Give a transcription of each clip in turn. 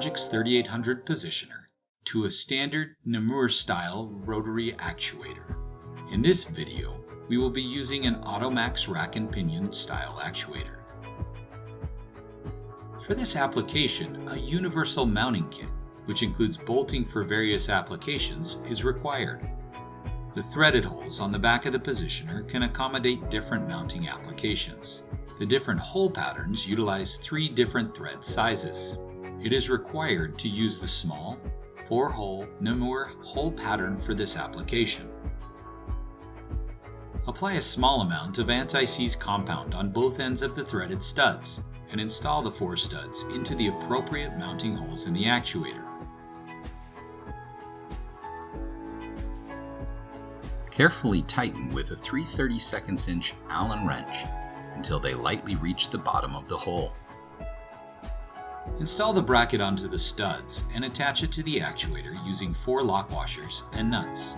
Logix 3800 positioner to a standard Namur style rotary actuator. In this video, we will be using an Automax rack and pinion style actuator. For this application, a universal mounting kit, which includes bolting for various applications, is required. The threaded holes on the back of the positioner can accommodate different mounting applications. The different hole patterns utilize 3 different thread sizes. It is required to use the small 4-hole Namur hole pattern for this application. Apply a small amount of anti-seize compound on both ends of the threaded studs and install the 4 studs into the appropriate mounting holes in the actuator. Carefully tighten with a 3/32 inch Allen wrench until they lightly reach the bottom of the hole. Install the bracket onto the studs and attach it to the actuator using 4 lock washers and nuts.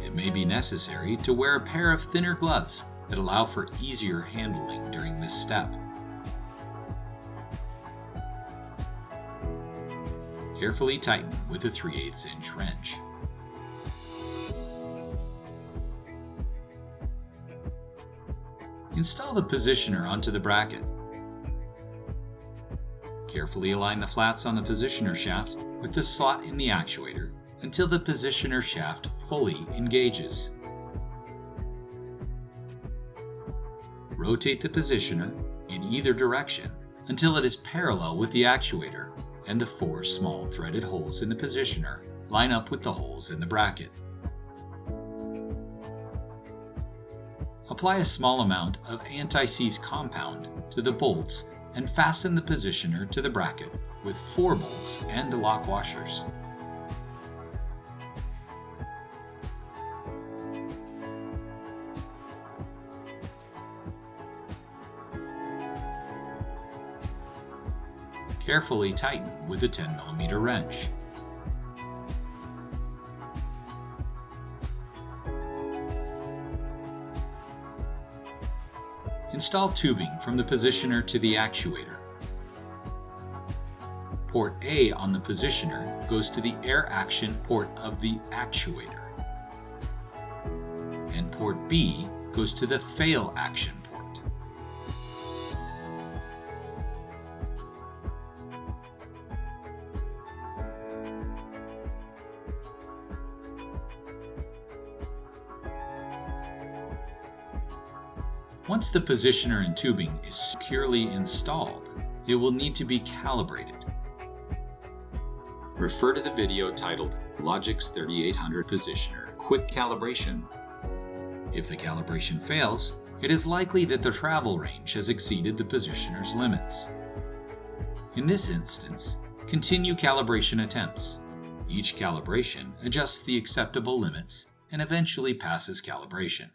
It may be necessary to wear a pair of thinner gloves that allow for easier handling during this step. Carefully tighten with a 3/8 inch wrench. Install the positioner onto the bracket. Carefully align the flats on the positioner shaft with the slot in the actuator until the positioner shaft fully engages. Rotate the positioner in either direction until it is parallel with the actuator and the 4 small threaded holes in the positioner line up with the holes in the bracket. Apply a small amount of anti-seize compound to the bolts and fasten the positioner to the bracket with 4 bolts and lock washers. Carefully tighten with a 10mm wrench. Install tubing from the positioner to the actuator. Port A on the positioner goes to the air action port of the actuator, and port B goes to the fail action port. Once the positioner and tubing is securely installed, it will need to be calibrated. Refer to the video titled Logix 3800 Positioner Quick Calibration. If the calibration fails, it is likely that the travel range has exceeded the positioner's limits. In this instance, continue calibration attempts. Each calibration adjusts the acceptable limits and eventually passes calibration.